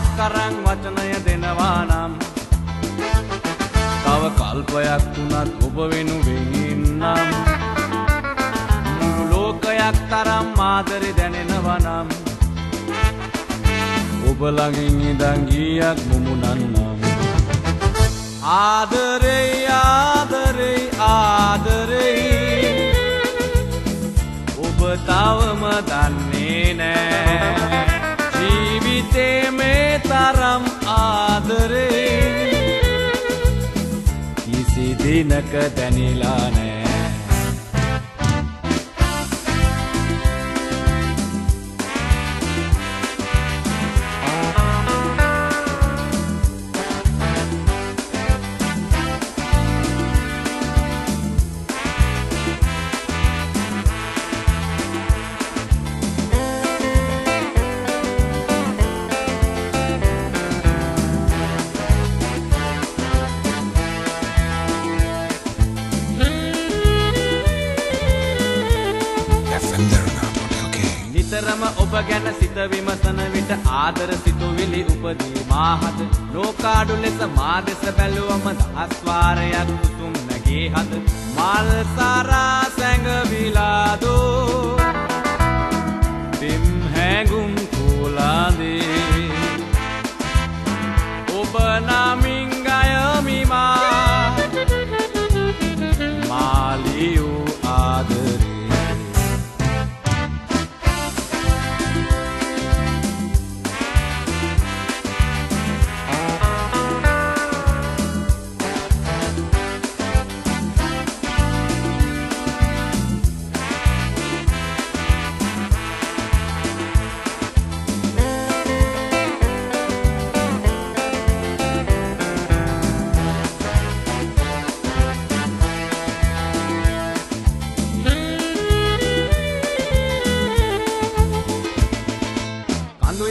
කාලයක් අරන් වචනය දෙනවා නම් තව කල්පයක් තුනක් ඔබ වෙනුවෙන් ඉන්නම් මුළු ලෝකයක් තරම් ආදරේ දැනෙනවා නම් ඔබ ළඟින් ඉඳන් ගියක් මුමුණන්නම් ආදරේ ආදරේ ආදරේ ඔබ තවම දන්නේ නෑ ජීවිතේ මේ තරම් ආදරේ කිසි දිනක දැනිලා නෑ නිතරම ඔබ ගැන සිත විමසන විට ආදර සිතුවිලි උපදී මාහද ලෝකාඩු ලෙස මා දෙස බැලුවම දහස් වාරයක් උතුම් නැගේ හද මල් සාරා සැඟවිලා දෝ පිම් හැඟුම් කුලාදේ ඔබ නමින් ගයමි මාලියෝ ආදරේ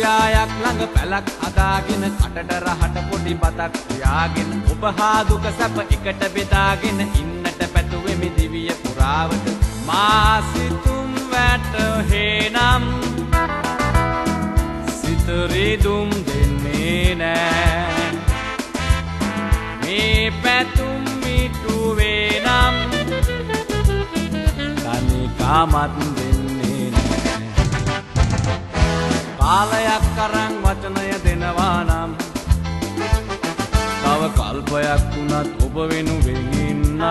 යායක් ළඟ පැලක් අදාගෙන කටට රහට පොඩි බතක් තියාගෙන ඔබ හා දුක සැප එකට බෙදාගෙන ඉන්නට පැතුවෙමි දිවිය පුරාවට මා සිතුම් වැටහෙනම් සිත රිදුම් දෙන්නේ නෑ මේ පැතුම් මිටුවේ නම් තනිකමත් දෙන්නේ කාලයක් අරන් වචනය දෙනවා නම් තව කල්පයක් තුනක් ඔබ වෙනුවෙන් ඉන්නම්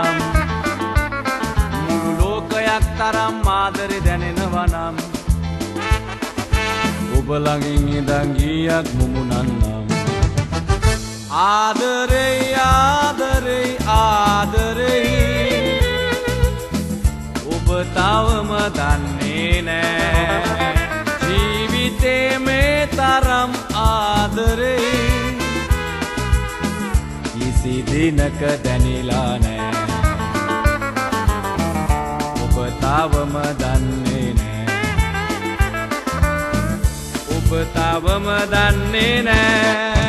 මුළු ලෝකයක් තරම් ආදරේ දැනෙනවා නම් ඔබ ළඟින් ඉඳන් ගියක් මුමුණන්නම් ආදරේ ආදරේ ආදරේ ඔබ තවම දන්නේ නෑ ජීවිතේ මේ තරම් ආදරේ කිසි දිනක දැනිලා නෑ ඔබ තවම දන්නේ නෑ ඔබ තවම දන්නේ නෑ